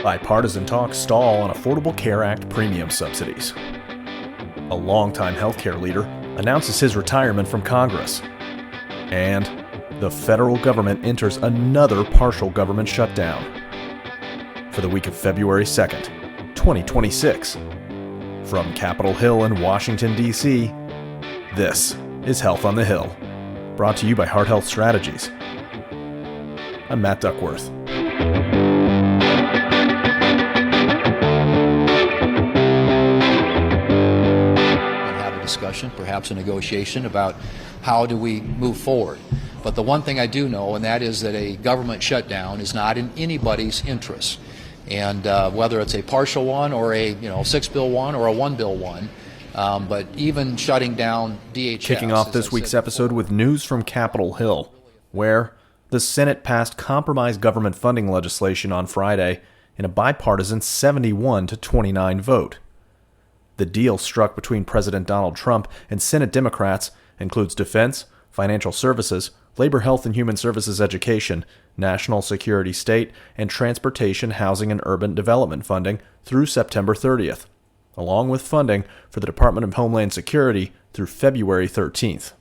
Bipartisan talks stall on Affordable Care Act premium subsidies. A longtime healthcare leader announces his retirement from Congress. And the federal government enters another partial government shutdown. For the week of February 2nd, 2026. From Capitol Hill in Washington, D.C., this is Health on the Hill, brought to you by Heart Health Strategies. I'm Matt Duckworth. Discussion, perhaps a negotiation about how do we move forward. But the one thing I do know, and that is that a government shutdown is not in anybody's interest. And whether it's a partial one or a 6-bill one or a 1-bill one, but even shutting down DHS. Kicking off this week's episode with news from Capitol Hill, where the Senate passed compromise government funding legislation on Friday in a bipartisan 71-29 vote. The deal struck between President Donald Trump and Senate Democrats includes defense, financial services, labor, health and human services, education, national security, state, and transportation, housing, and urban development funding through September 30th, along with funding for the Department of Homeland Security through February 13th.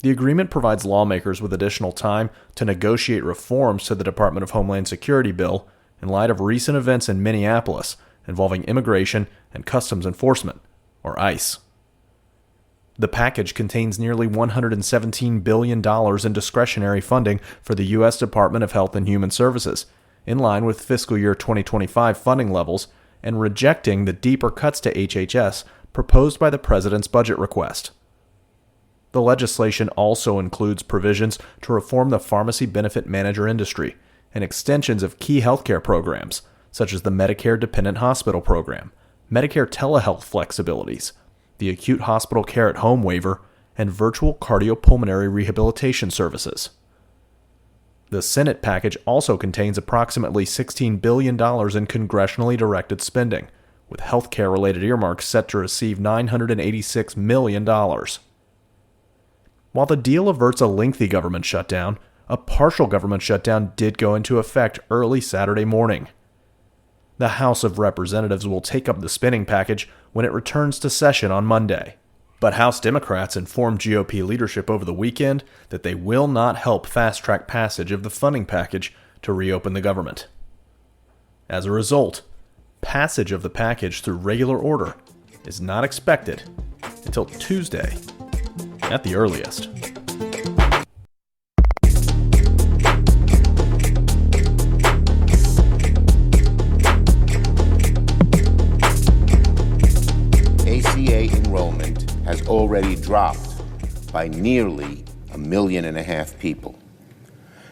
The agreement provides lawmakers with additional time to negotiate reforms to the Department of Homeland Security bill in light of recent events in Minneapolis involving immigration and customs enforcement, or ICE. The package contains nearly $117 billion in discretionary funding for the U.S. Department of Health and Human Services, in line with fiscal year 2025 funding levels, and rejecting the deeper cuts to HHS proposed by the president's budget request. The legislation also includes provisions to reform the pharmacy benefit manager industry and extensions of key healthcare programs, such as the Medicare Dependent Hospital Program, Medicare telehealth flexibilities, the Acute Hospital Care at Home waiver, and virtual cardiopulmonary rehabilitation services. The Senate package also contains approximately $16 billion in congressionally directed spending, with healthcare-related earmarks set to receive $986 million. While the deal averts a lengthy government shutdown, a partial government shutdown did go into effect early Saturday morning. The House of Representatives will take up the spending package when it returns to session on Monday. But House Democrats informed GOP leadership over the weekend that they will not help fast-track passage of the funding package to reopen the government. As a result, passage of the package through regular order is not expected until Tuesday at the earliest. Enrollment has already dropped by nearly 1.5 million people.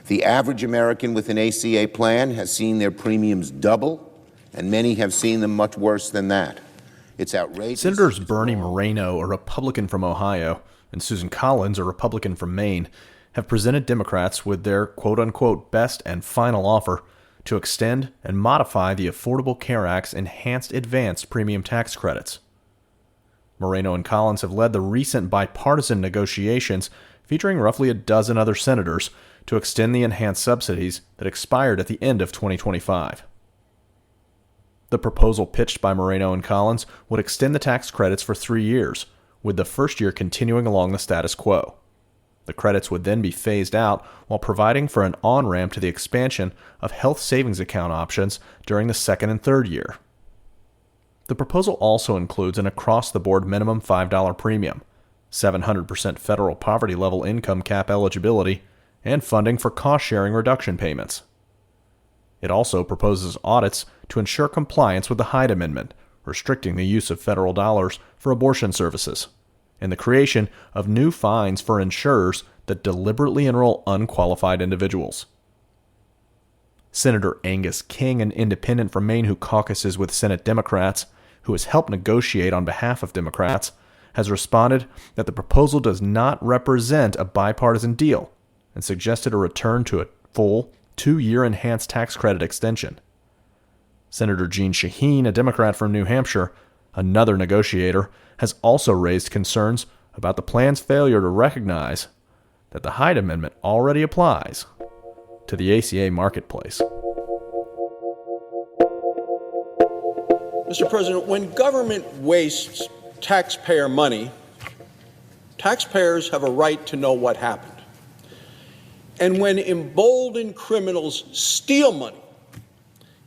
The average American with an ACA plan has seen their premiums double, and many have seen them much worse than that. It's outrageous. Senators Bernie Moreno, a Republican from Ohio, and Susan Collins, a Republican from Maine, have presented Democrats with their quote-unquote best and final offer to extend and modify the Affordable Care Act's enhanced advanced premium tax credits. Moreno and Collins have led the recent bipartisan negotiations featuring roughly a dozen other senators to extend the enhanced subsidies that expired at the end of 2025. The proposal pitched by Moreno and Collins would extend the tax credits for 3 years, with the first year continuing along the status quo. The credits would then be phased out while providing for an on-ramp to the expansion of health savings account options during the second and third year. The proposal also includes an across-the-board minimum $5 premium, 700% federal poverty-level income cap eligibility, and funding for cost-sharing reduction payments. It also proposes audits to ensure compliance with the Hyde Amendment, restricting the use of federal dollars for abortion services, and the creation of new fines for insurers that deliberately enroll unqualified individuals. Senator Angus King, an independent from Maine who caucuses with Senate Democrats, who has helped negotiate on behalf of Democrats, has responded that the proposal does not represent a bipartisan deal and suggested a return to a full 2-year enhanced tax credit extension. Senator Jeanne Shaheen, a Democrat from New Hampshire, another negotiator, has also raised concerns about the plan's failure to recognize that the Hyde Amendment already applies to the ACA marketplace. Mr. President, when government wastes taxpayer money, taxpayers have a right to know what happened. And when emboldened criminals steal money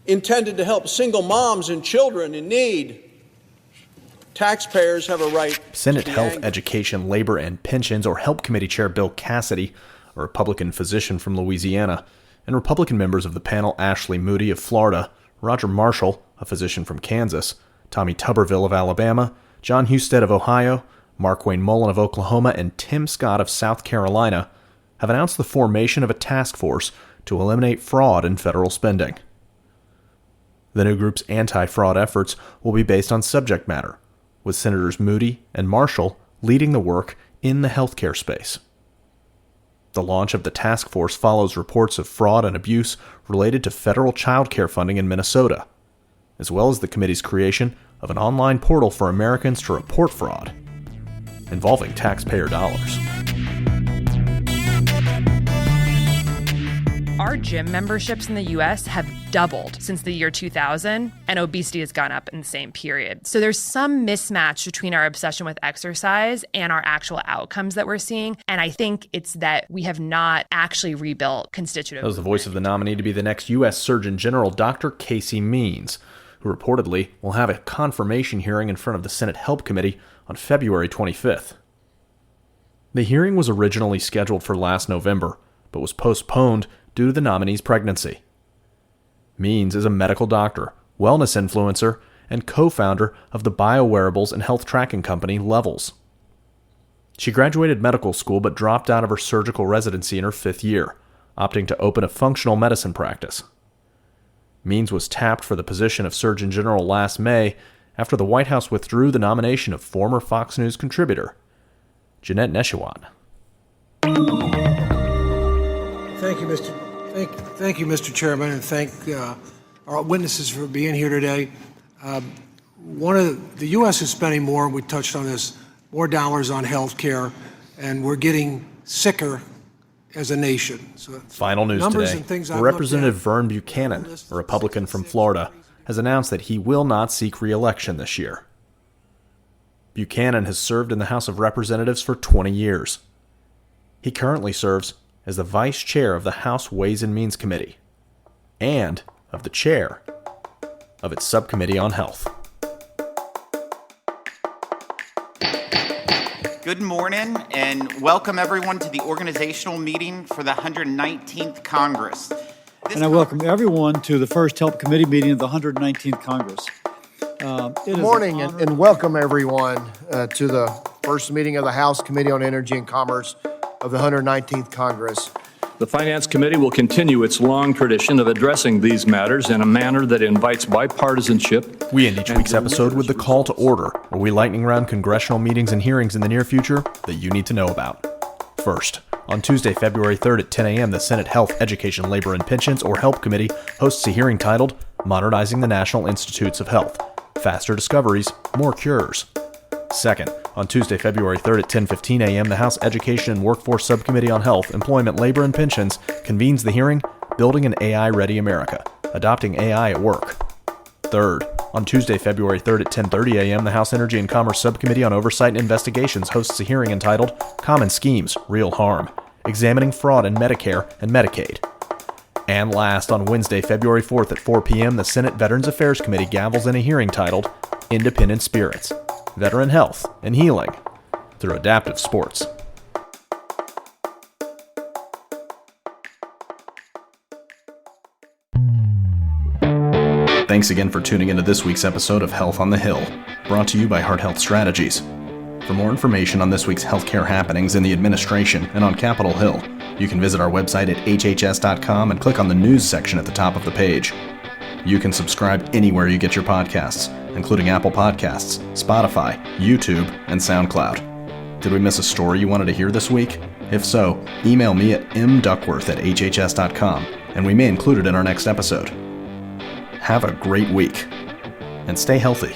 intended to help single moms and children in need, taxpayers have a right. Senate Health, Education, Labor, and Pensions, or HELP Committee Chair Bill Cassidy, a Republican physician from Louisiana, and Republican members of the panel Ashley Moody of Florida, Roger Marshall, a physician from Kansas, Tommy Tuberville of Alabama, John Husted of Ohio, Mark Wayne Mullen of Oklahoma, and Tim Scott of South Carolina have announced the formation of a task force to eliminate fraud in federal spending. The new group's anti-fraud efforts will be based on subject matter, with Senators Moody and Marshall leading the work in the healthcare space. The launch of the task force follows reports of fraud and abuse related to federal child care funding in Minnesota, as well as the committee's creation of an online portal for Americans to report fraud involving taxpayer dollars. Our gym memberships in the U.S. have doubled since the year 2000, and obesity has gone up in the same period. So there's some mismatch between our obsession with exercise and our actual outcomes that we're seeing. And I think it's that we have not actually rebuilt constitutive. That was the voice of the nominee to be the next U.S. Surgeon General, Dr. Casey Means, who reportedly will have a confirmation hearing in front of the Senate Help Committee on February 25th. The hearing was originally scheduled for last November, but was postponed due to the nominee's pregnancy. Means is a medical doctor, wellness influencer, and co-founder of the biowearables and health tracking company Levels. She graduated medical school but dropped out of her surgical residency in her 5th year, opting to open a functional medicine practice. Means was tapped for the position of Surgeon General last May after the White House withdrew the nomination of former Fox News contributor Jeanette Neshawan. Thank you, Mr. Chairman, and thank our witnesses for being here today. The U.S. is spending more, we touched on this, more dollars on health care, and we're getting sicker as a nation. So final news today. Representative Vern Buchanan, a Republican from Florida, has announced that he will not seek re-election this year. Buchanan has served in the House of Representatives for 20 years. He currently serves as the Vice Chair of the House Ways and Means Committee and of the Chair of its Subcommittee on Health. Good morning and welcome everyone to the organizational meeting for the 119th Congress. And I welcome everyone to the first Help Committee meeting of the 119th Congress. Good morning and welcome everyone to the first meeting of the House Committee on Energy and Commerce of the 119th Congress. The Finance Committee will continue its long tradition of addressing these matters in a manner that invites bipartisanship. We end each week's episode with the call to order, where we lightning round congressional meetings and hearings in the near future that you need to know about. First, on Tuesday, February 3rd at 10 a.m., the Senate Health, Education, Labor, and Pensions, or HELP Committee, hosts a hearing titled Modernizing the National Institutes of Health. Faster discoveries, more cures. Second, on Tuesday, February 3rd at 10:15 a.m., the House Education and Workforce Subcommittee on Health, Employment, Labor, and Pensions convenes the hearing Building an AI-Ready America, Adopting AI at Work. Third, on Tuesday, February 3rd at 10:30 a.m., the House Energy and Commerce Subcommittee on Oversight and Investigations hosts a hearing entitled Common Schemes, Real Harm, Examining Fraud in Medicare and Medicaid. And last, on Wednesday, February 4th at 4 p.m., the Senate Veterans Affairs Committee gavels in a hearing titled Independent Spirits, Veteran Health and Healing Through Adaptive Sports. Thanks again for tuning into this week's episode of Health on the Hill, brought to you by Heart Health Strategies. For more information on this week's healthcare happenings in the administration and on Capitol Hill, you can visit our website at hhs.com and click on the news section at the top of the page. You can subscribe anywhere you get your podcasts, including Apple Podcasts, Spotify, YouTube, and SoundCloud. Did we miss a story you wanted to hear this week? If so, email me at mduckworth@hhs.com, and we may include it in our next episode. Have a great week, and stay healthy.